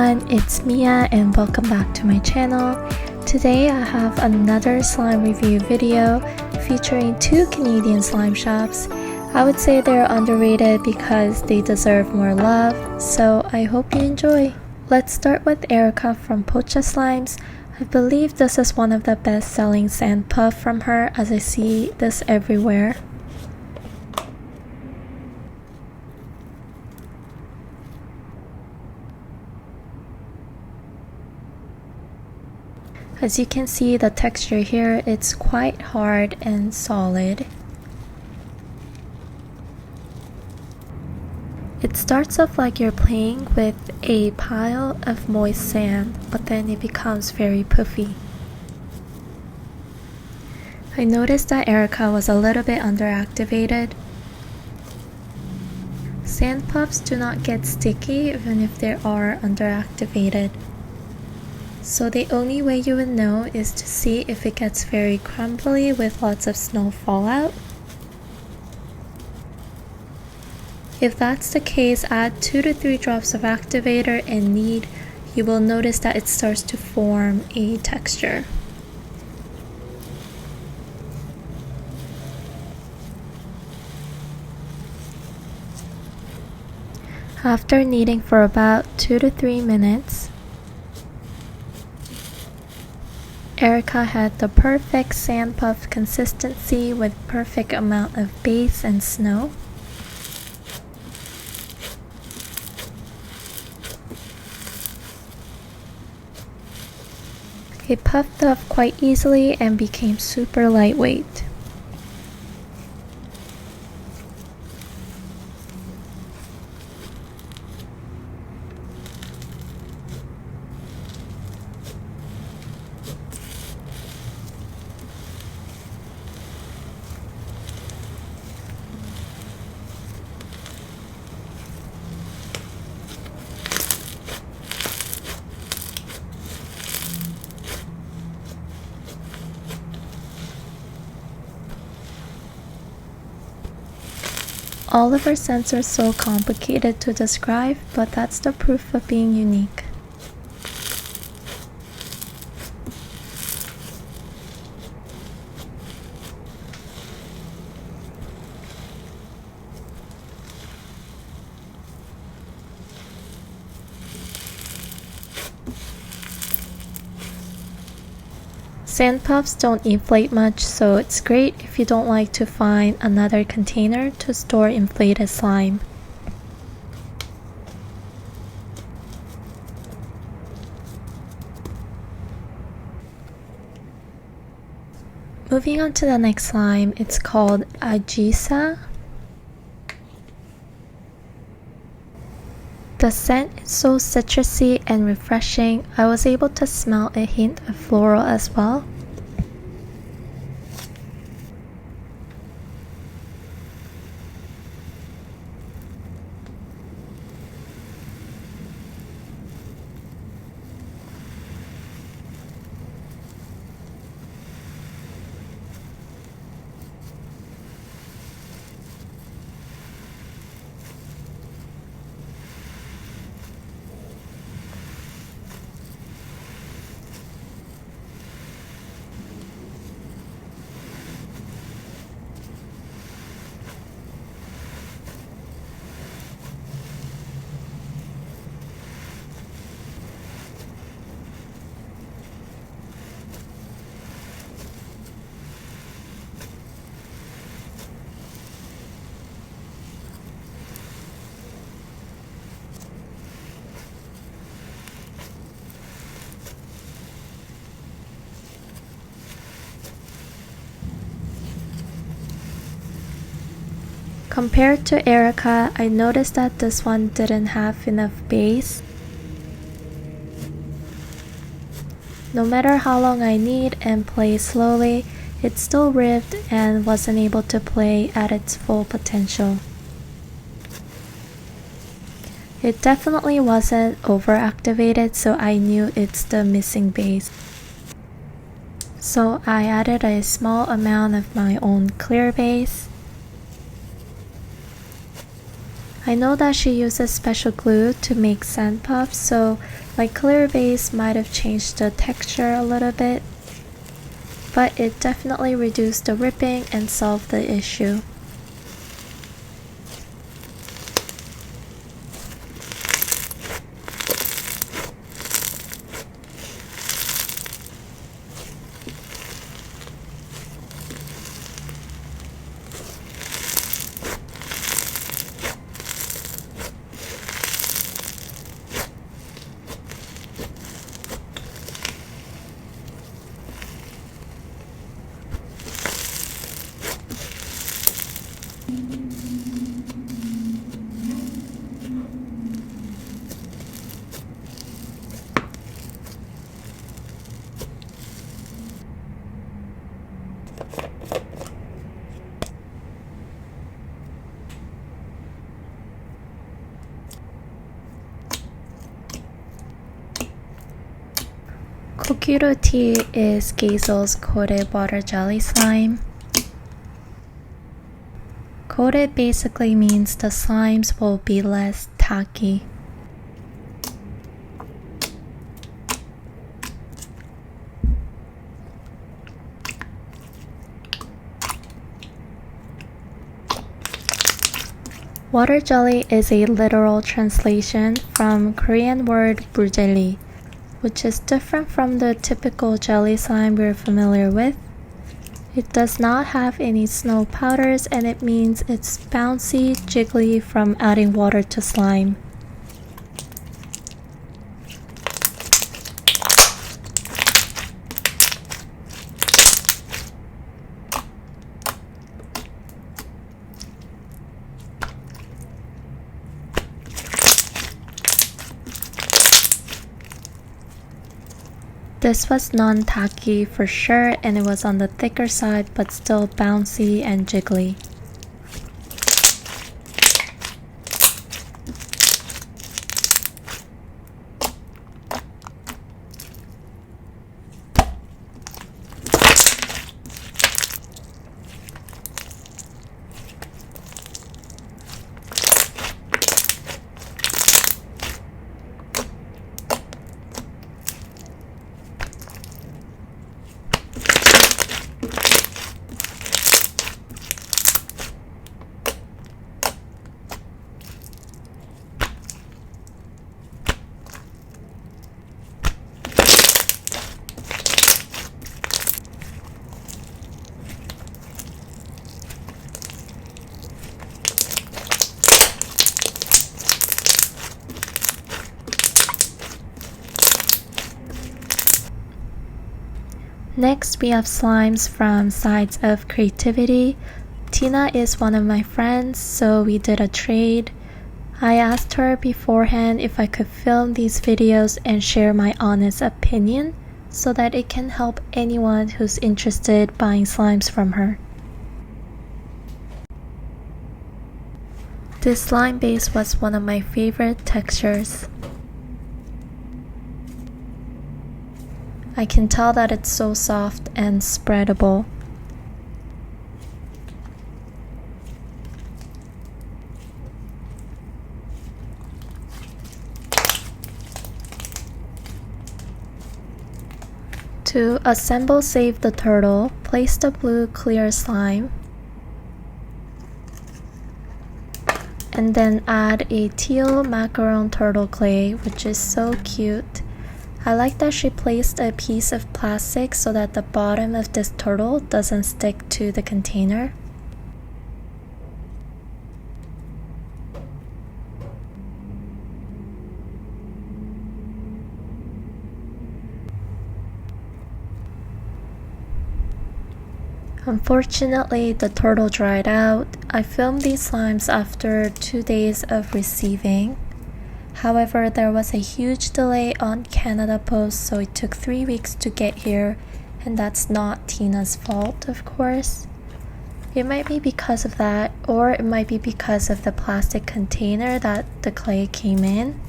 everyone, it's Mia and welcome back to my channel. Today I have another slime review video featuring two Canadian slime shops. I would say they're underrated because they deserve more love, so I hope you enjoy. Let's start with Erica from Potchaslimes. I believe this is one of the best selling sand puff from her as I see this everywhere. As you can see, the texture here, it's quite hard and solid. It starts off like you're playing with a pile of moist sand, but then it becomes very puffy. I noticed that Erica was a little bit underactivated. Sand puffs do not get sticky even if they are underactivated. So the only way you would know is to see if it gets very crumbly with lots of snow fallout. If that's the case, add 2 to 3 drops of activator and knead. You will notice that it starts to form a texture. After kneading for about 2 to 3 minutes, Erica had the perfect sand puff consistency with perfect amount of base and snow. It puffed up quite easily and became super lightweight. All of our scents are so complicated to describe, but that's the proof of being unique. Sand puffs don't inflate much, so it's great if you don't like to find another container to store inflated slime. Moving on to the next slime, it's called Ajisa. The scent is so citrusy and refreshing. I was able to smell a hint of floral as well. Compared to Erica, I noticed that this one didn't have enough base. No matter how long I knead and play slowly, it still ripped and wasn't able to play at its full potential. It definitely wasn't overactivated, so I knew it's the missing base. So I added a small amount of my own clear base. I know that she uses special glue to make sand puffs, so my clear base might have changed the texture a little bit, but it definitely reduced the ripping and solved the issue. Gyokuro Tea is Gazel's coated water jelly slime. Coated basically means the slimes will be less tacky. Water jelly is a literal translation from Korean word 물젤리, which is different from the typical jelly slime we're familiar with. It does not have any snow powders, and it means it's bouncy, jiggly from adding water to slime. This was non-tacky for sure, and it was on the thicker side but still bouncy and jiggly. Next, we have slimes from Sides of Creativity. Tina is one of my friends, so we did a trade. I asked her beforehand if I could film these videos and share my honest opinion so that it can help anyone who's interested buying slimes from her. This slime base was one of my favorite textures. I can tell that it's so soft and spreadable. To assemble Save the Turtle, place the blue clear slime and then add a teal macaron turtle clay, which is so cute. I like that she placed a piece of plastic so that the bottom of this turtle doesn't stick to the container. Unfortunately, the turtle dried out. I filmed these slimes after 2 days of receiving. However, there was a huge delay on Canada Post, so it took 3 weeks to get here, and that's not Tina's fault, of course. It might be because of that, or it might be because of the plastic container that the clay came in.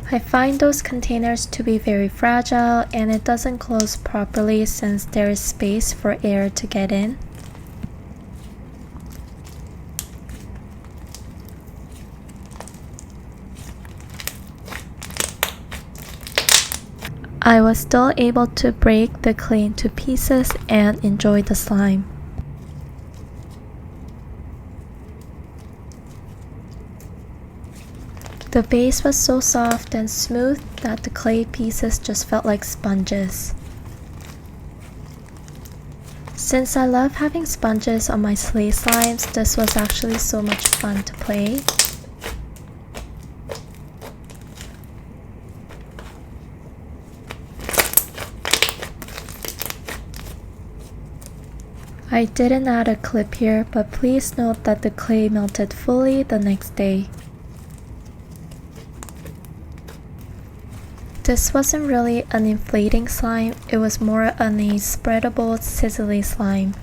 I find those containers to be very fragile, and it doesn't close properly since there is space for air to get in. I was still able to break the clay into pieces and enjoy the slime. The base was so soft and smooth that the clay pieces just felt like sponges. Since I love having sponges on my sleigh slimes, this was actually so much fun to play. I didn't add a clip here, but please note that the clay melted fully the next day. This wasn't really an inflating slime, it was more on a spreadable, sizzly slime.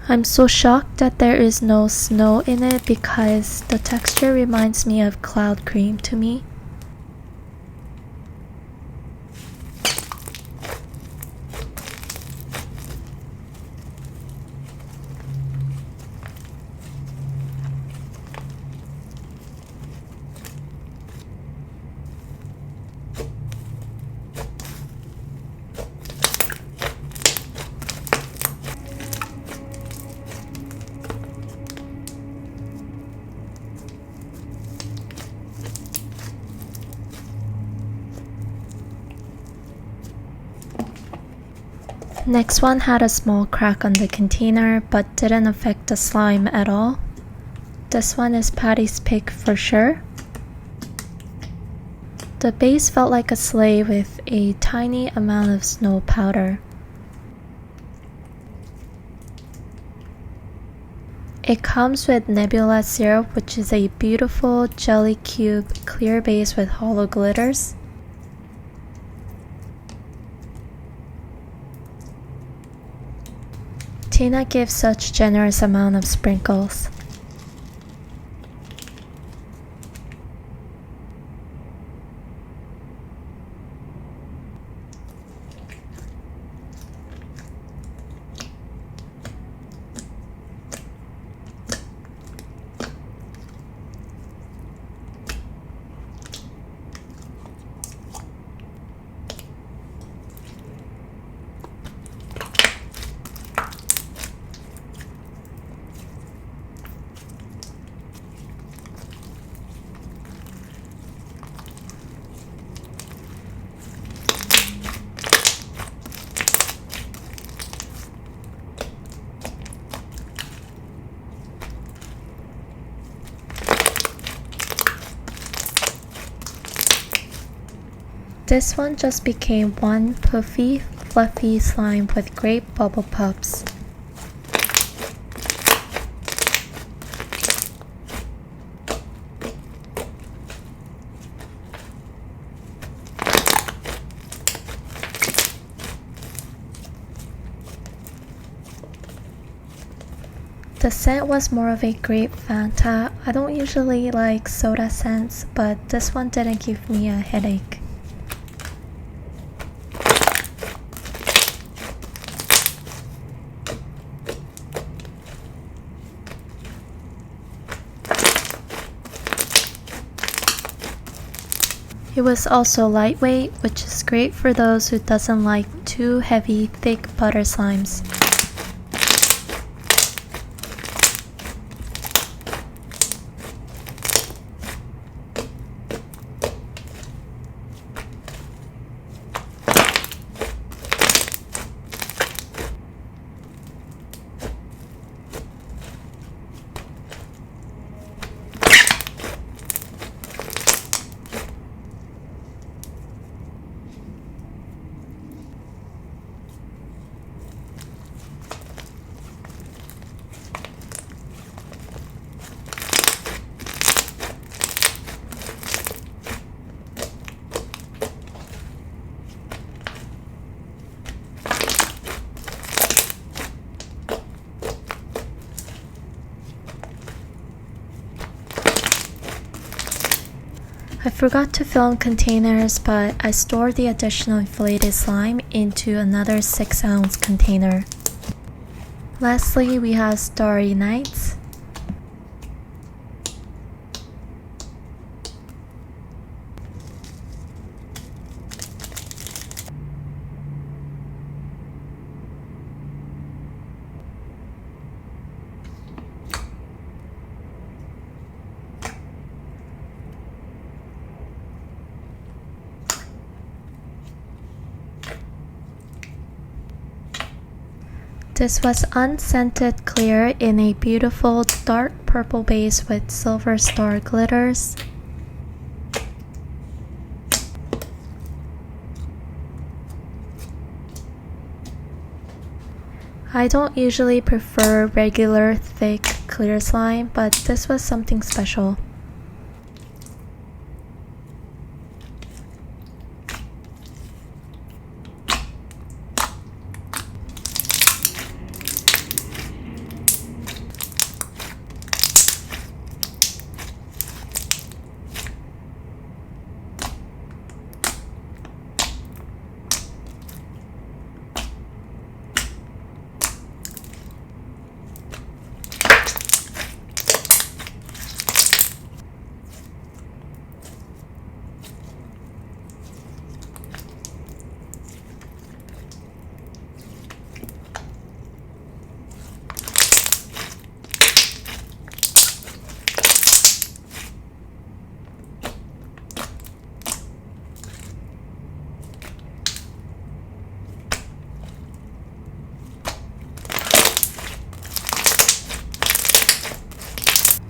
I'm so shocked that there is no snow in it because the texture reminds me of cloud cream to me. Next one had a small crack on the container but didn't affect the slime at all. This one is Patty's pick for sure. The base felt like a sleigh with a tiny amount of snow powder. It comes with Nebula syrup, which is a beautiful jelly cube clear base with hollow glitters. Tina gives such generous amount of sprinkles. This one just became one puffy, fluffy slime with great bubble pops. The scent was more of a grape Fanta. I don't usually like soda scents, but this one didn't give me a headache. It was also lightweight, which is great for those who doesn't like too heavy, thick butter slimes. I forgot to film containers, but I stored the additional inflated slime into another 6-ounce container. Lastly, we have Starry Nights. This was unscented clear in a beautiful dark purple base with silver star glitters. I don't usually prefer regular thick clear slime, but this was something special.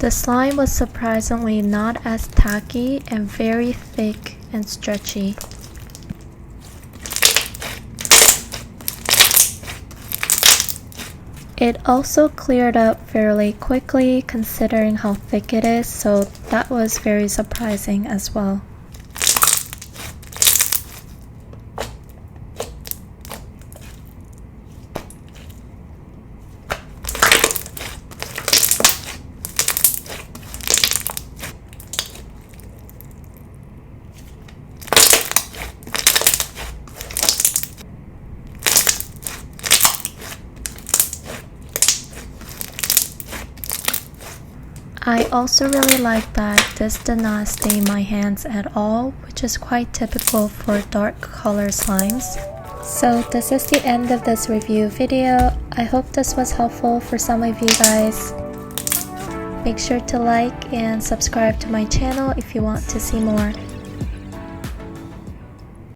The slime was surprisingly not as tacky and very thick and stretchy. It also cleared up fairly quickly considering how thick it is, so that was very surprising as well. I also really like that this did not stain my hands at all, which is quite typical for dark color slimes. So this is the end of this review video. I hope this was helpful for some of you guys. Make sure to like and subscribe to my channel if you want to see more.